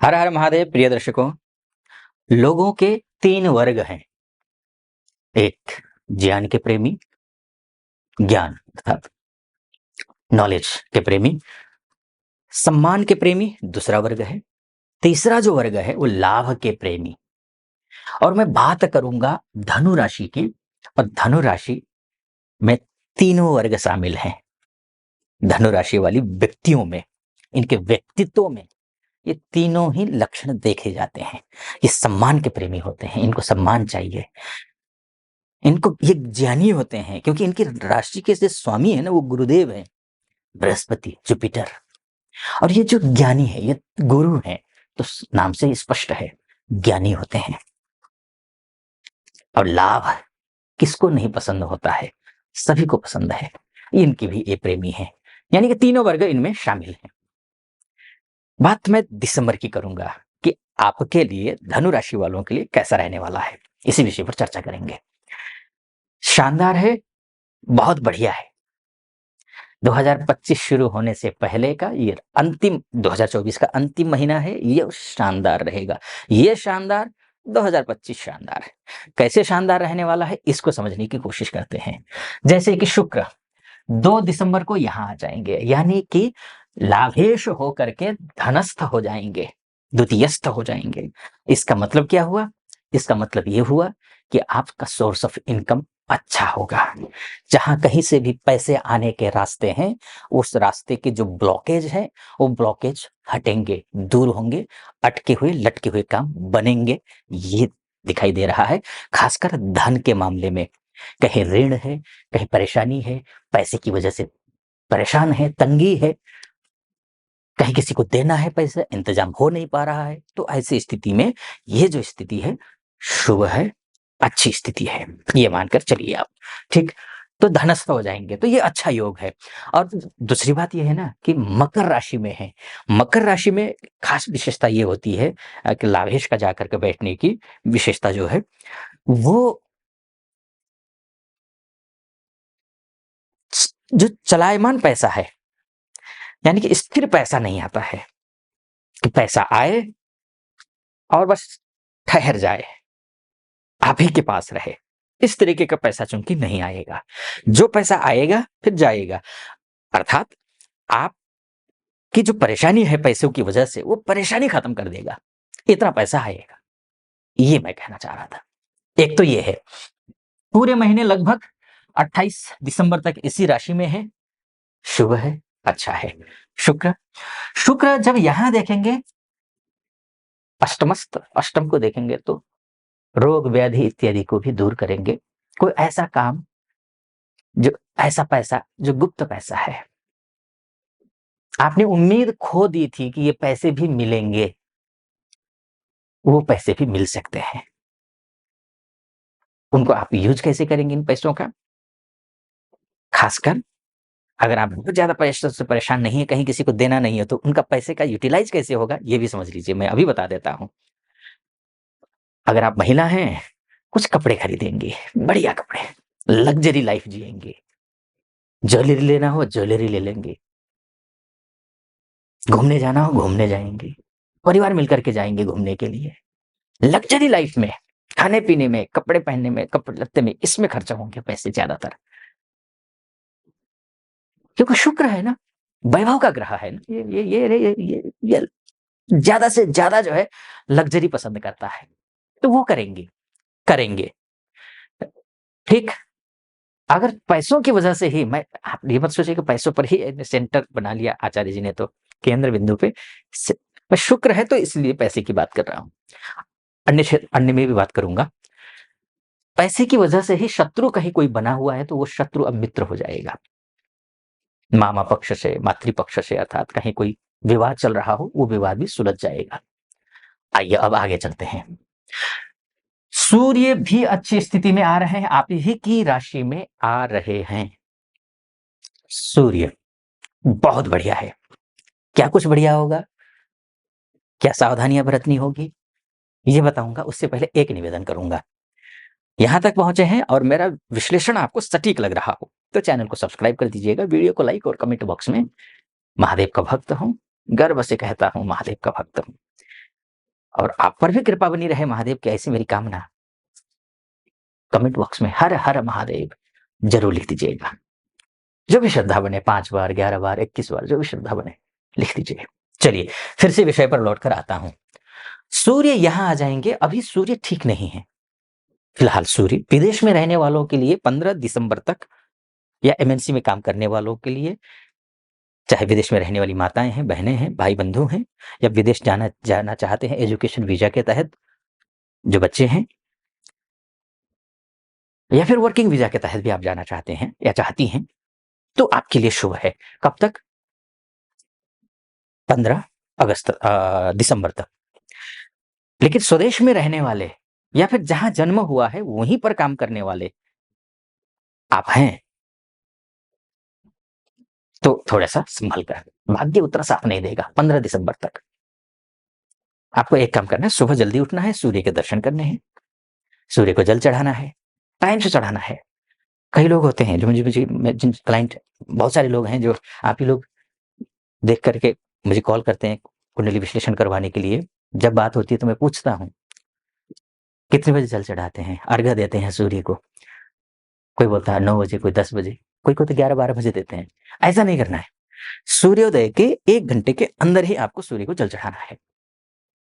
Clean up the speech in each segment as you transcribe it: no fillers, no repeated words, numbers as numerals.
हर हर महादेव। प्रिय दर्शकों, लोगों के तीन वर्ग हैं। एक ज्ञान के प्रेमी, ज्ञान अर्थात नॉलेज के प्रेमी, सम्मान के प्रेमी दूसरा वर्ग है। तीसरा जो वर्ग है वो लाभ के प्रेमी। और मैं बात करूंगा धनु राशि की, और धनु राशि में तीनों वर्ग शामिल हैं। धनु राशि वाली व्यक्तियों में, इनके व्यक्तित्व में ये तीनों ही लक्षण देखे जाते हैं। ये सम्मान के प्रेमी होते हैं, इनको सम्मान चाहिए। इनको ये ज्ञानी होते हैं क्योंकि इनकी राशि के जो स्वामी है ना, वो गुरुदेव है, बृहस्पति, जुपिटर। और ये जो ज्ञानी है, ये गुरु है, तो नाम से ही स्पष्ट है, ज्ञानी होते हैं। और लाभ किसको नहीं पसंद होता है, सभी को पसंद है। इनकी भी ये प्रेमी है, यानी कि तीनों वर्ग इनमें शामिल हैं। बात मैं दिसंबर की करूंगा कि आपके लिए, धनु राशि वालों के लिए कैसा रहने वाला है, इसी विषय पर चर्चा करेंगे। शानदार है, बहुत बढ़िया है। 2025 शुरू होने से पहले का ये अंतिम 2024 का अंतिम महीना है, ये शानदार रहेगा। ये शानदार 2025 शानदार है। कैसे शानदार रहने वाला है, इसको समझने की कोशिश करते हैं। जैसे कि शुक्र 2 दिसंबर को यहां आ जाएंगे, यानी कि लाभेश होकर के धनस्थ हो जाएंगे, द्वितीयस्थ हो जाएंगे। इसका मतलब क्या हुआ? इसका मतलब ये हुआ कि आपका सोर्स ऑफ इनकम अच्छा होगा। जहां कहीं से भी पैसे आने के रास्ते हैं, उस रास्ते के जो ब्लॉकेज है, वो ब्लॉकेज हटेंगे, दूर होंगे, अटके हुए लटके हुए काम बनेंगे। ये दिखाई दे रहा है, खासकर धन के मामले में। कहीं ऋण है, कहीं परेशानी है, पैसे की वजह से परेशान है, तंगी है, कहीं किसी को देना है, पैसा इंतजाम हो नहीं पा रहा है। तो ऐसी स्थिति में ये जो स्थिति है शुभ है, अच्छी स्थिति है, ये मानकर चलिए आप। ठीक, तो धनस्थ हो जाएंगे, तो ये अच्छा योग है। और दूसरी बात ये है ना कि मकर राशि में है। मकर राशि में खास विशेषता ये होती है कि लाभेश का जाकर के बैठने की विशेषता जो है, वो जो चलायमान पैसा है, यानी कि स्थिर पैसा नहीं आता है कि पैसा आए और बस ठहर जाए, आप ही के पास रहे। इस तरीके का पैसा चूंकि नहीं आएगा। जो पैसा आएगा फिर जाएगा, अर्थात आपकी जो परेशानी है पैसों की वजह से, वो परेशानी खत्म कर देगा, इतना पैसा आएगा। ये मैं कहना चाह रहा था। एक तो ये है, पूरे महीने लगभग 28 दिसंबर तक इसी राशि में है, शुभ है, अच्छा है। शुक्र शुक्र जब यहां देखेंगे, अष्टमस्थ, अष्टम को देखेंगे तो रोग व्याधि इत्यादि को भी दूर करेंगे। कोई ऐसा काम, जो ऐसा पैसा जो गुप्त पैसा है, आपने उम्मीद खो दी थी कि ये पैसे भी मिलेंगे, वो पैसे भी मिल सकते हैं। उनको आप यूज कैसे करेंगे इन पैसों का? खासकर अगर आप बहुत ज्यादा पैसों से परेशान नहीं है, कहीं किसी को देना नहीं है, तो उनका पैसे का यूटिलाइज कैसे होगा, ये भी समझ लीजिए। मैं अभी बता देता हूं। अगर आप महिला हैं, कुछ कपड़े खरीदेंगे, बढ़िया कपड़े, लग्जरी लाइफ जिएंगे। ज्वेलरी लेना हो ज्वेलरी ले लेंगे, घूमने जाना हो घूमने जाएंगे, परिवार मिलकर के जाएंगे घूमने के लिए। लग्जरी लाइफ में, खाने पीने में, कपड़े पहनने में, कपड़े लत्ते में, इसमें खर्चा होंगे पैसे ज्यादातर। क्योंकि शुक्र है ना, वैभव का ग्रह है ना, ये ज्यादा से ज्यादा जो है लग्जरी पसंद करता है, तो वो करेंगे करेंगे। ठीक, अगर पैसों की वजह से ही, मैं, आप ये मत सोचिए कि पैसों पर ही सेंटर बना लिया आचार्य जी ने, तो केंद्र बिंदु पे मैं शुक्र है तो इसलिए पैसे की बात कर रहा हूं। अन्य में भी बात करूंगा। पैसे की वजह से ही शत्रु कहीं कोई बना हुआ है, तो वो शत्रु अब मित्र हो जाएगा। मामा पक्ष से, मातृपक्ष से, अर्थात कहीं कोई विवाद चल रहा हो, वो विवाद भी सुलझ जाएगा। आइए अब आगे चलते हैं। सूर्य भी अच्छी स्थिति में आ रहे हैं, आप ही की राशि में आ रहे हैं। सूर्य बहुत बढ़िया है। क्या कुछ बढ़िया होगा, क्या सावधानियां बरतनी होगी, ये बताऊंगा। उससे पहले एक निवेदन करूंगा। यहां तक पहुंचे हैं और मेरा विश्लेषण आपको सटीक लग रहा हो, तो चैनल को सब्सक्राइब कर दीजिएगा, वीडियो को लाइक, और कमेंट बॉक्स में महादेव का भक्त हूं, गर्व से कहता हूं महादेव का भक्त हूं, और आप पर भी कृपा बनी रहे महादेव की, ऐसी मेरी कामना। कमेंट बॉक्स में हर हर महादेव जरूर लिख दीजिएगा। जो भी श्रद्धा बने, 5 बार, 11 बार, 21 बार, जो भी श्रद्धा बने लिख दीजिए। चलिए फिर से विषय पर लौटकर आता हूं। सूर्य यहां आ जाएंगे, अभी सूर्य ठीक नहीं है। फिलहाल सूर्य विदेश में रहने वालों के लिए 15 दिसंबर तक, या एमएनसी में काम करने वालों के लिए, चाहे विदेश में रहने वाली माताएं हैं, बहनें हैं, भाई बंधु हैं, या विदेश जाना चाहते हैं एजुकेशन वीजा के तहत, जो बच्चे हैं, या फिर वर्किंग वीजा के तहत भी आप जाना चाहते हैं या चाहती हैं, तो आपके लिए शुभ है। कब तक? 15 दिसंबर तक। लेकिन स्वदेश में रहने वाले या फिर जहां जन्म हुआ है वहीं पर काम करने वाले आप हैं, तो थोड़ा सा संभल कर, भाग्य उतना साथ नहीं देगा 15 दिसंबर तक। आपको एक काम करना है, सुबह जल्दी उठना है, सूर्य के दर्शन करने हैं, सूर्य को जल चढ़ाना है, टाइम से चढ़ाना है। कई लोग होते हैं जो जिन क्लाइंट, बहुत सारे लोग हैं जो आप ही लोग देख करके मुझे कॉल करते हैं कुंडली विश्लेषण करवाने के लिए। जब बात होती है तो मैं पूछता हूँ कितने बजे जल चढ़ाते हैं, अर्घ्य देते हैं सूर्य को। कोई बोलता है 9 बजे, कोई 10 बजे, कोई को तो 11-12 बजे देते हैं। ऐसा नहीं करना है। सूर्योदय के 1 घंटे के अंदर ही आपको सूर्य को जल चढ़ाना है।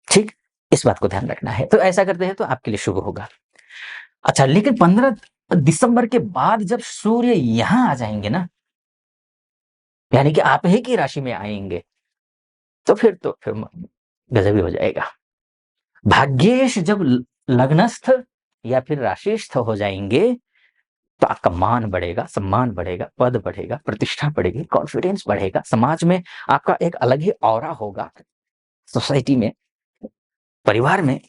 ठीक, इस बात को ध्यान रखना है। तो ऐसा करते हैं तो आपके लिए शुभ होगा। अच्छा, लेकिन 15 दिसंबर के बाद जब सूर्य यहां आ जाएंगे ना, यानी कि आप ही की राशि में आएंगे, तो फिर गजब ही हो जाएगा। भाग्येश जब लग्नस्थ या फिर राशिस्थ हो जाएंगे, तो आपका मान बढ़ेगा, सम्मान बढ़ेगा, पद बढ़ेगा, प्रतिष्ठा बढ़ेगी, कॉन्फिडेंस बढ़ेगा, समाज में आपका एक अलग ही ऑरा होगा, सोसाइटी में, परिवार में,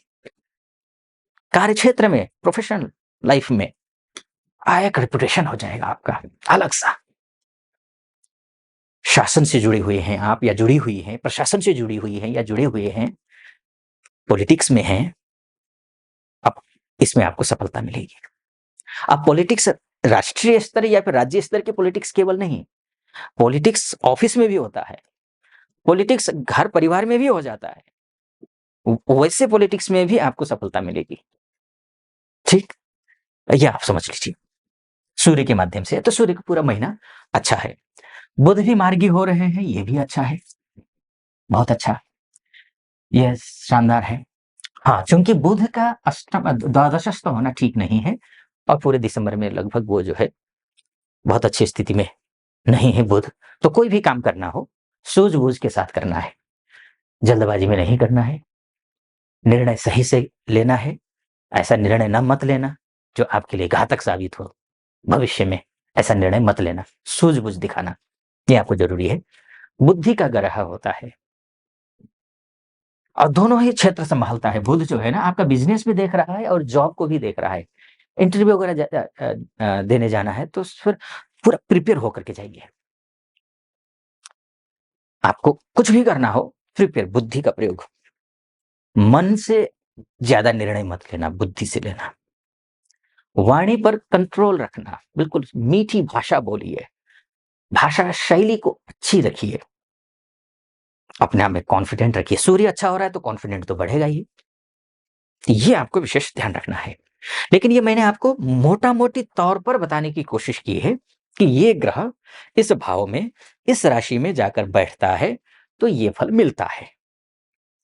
कार्यक्षेत्र में, प्रोफेशनल लाइफ में एक रेपुटेशन हो जाएगा आपका अलग सा। शासन से जुड़े हुए हैं आप या जुड़ी हुई हैं, प्रशासन से जुड़ी हुई हैं या जुड़े हुए हैं, पॉलिटिक्स में हैं, अब इसमें आपको सफलता मिलेगी। अब पॉलिटिक्स राष्ट्रीय स्तर या फिर राज्य स्तर की पॉलिटिक्स केवल नहीं, पॉलिटिक्स ऑफिस में भी होता है, पॉलिटिक्स घर परिवार में भी हो जाता है, वैसे पॉलिटिक्स में भी आपको सफलता मिलेगी। ठीक, ये आप समझ लीजिए सूर्य के माध्यम से। तो सूर्य का पूरा महीना अच्छा है। बुध भी मार्गी हो रहे हैं, ये भी अच्छा है, बहुत अच्छा, यह शानदार है। हाँ, चूंकि बुध का अष्टम द्वादशस्थ होना ठीक नहीं है, और पूरे दिसंबर में लगभग वो जो है बहुत अच्छी स्थिति में नहीं है बुध। तो कोई भी काम करना हो सूझबूझ के साथ करना है, जल्दबाजी में नहीं करना है, निर्णय सही से लेना है। ऐसा निर्णय न मत लेना जो आपके लिए घातक साबित हो भविष्य में, ऐसा निर्णय मत लेना। सूझबूझ दिखाना ये आपको जरूरी है। बुद्धि का ग्रह होता है और दोनों ही क्षेत्र संभालता है। बुध जो है ना, आपका बिजनेस भी देख रहा है और जॉब को भी देख रहा है। इंटरव्यू वगैरह देने जाना है तो फिर पूरा प्रिपेयर होकर के जाइए। आपको कुछ भी करना हो, प्रिपेयर, बुद्धि का प्रयोग। मन से ज्यादा निर्णय मत लेना, बुद्धि से लेना। वाणी पर कंट्रोल रखना, बिल्कुल मीठी भाषा बोलिए, भाषा शैली को अच्छी रखिए, अपने आप में कॉन्फिडेंट रखिए। सूर्य अच्छा हो रहा है तो कॉन्फिडेंट तो बढ़ेगा ही, ये आपको विशेष ध्यान रखना है। लेकिन ये मैंने आपको मोटा मोटी तौर पर बताने की कोशिश की है कि ये ग्रह इस भाव में, इस राशि में जाकर बैठता है तो ये फल मिलता है।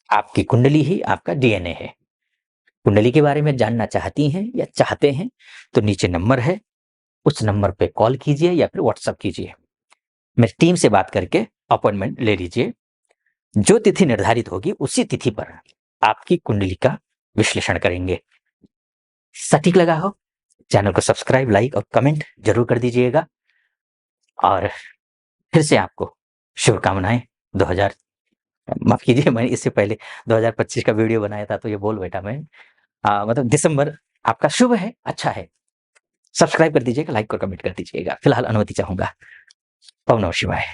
आपकी कुंडली ही आपका डीएनए है। कुंडली के बारे में जानना चाहती हैं या चाहते हैं तो नीचे नंबर है, उस नंबर पे कॉल कीजिए या फिर व्हाट्सएप कीजिए। मेरी टीम से बात करके अपॉइंटमेंट ले लीजिए। जो तिथि निर्धारित होगी उसी तिथि पर आपकी कुंडली का विश्लेषण करेंगे। सटीक लगा हो, चैनल को सब्सक्राइब, लाइक और कमेंट जरूर कर दीजिएगा। और फिर से आपको शुभकामनाएं। 2000 माफ कीजिए, मैंने इससे पहले 2025 का वीडियो बनाया था तो ये बोल बैठा मैं। मतलब दिसंबर आपका शुभ है, अच्छा है। सब्सक्राइब कर दीजिएगा, लाइक और कमेंट कर दीजिएगा। फिलहाल अनुमति चाहूंगा। ओम नमः शिवाय।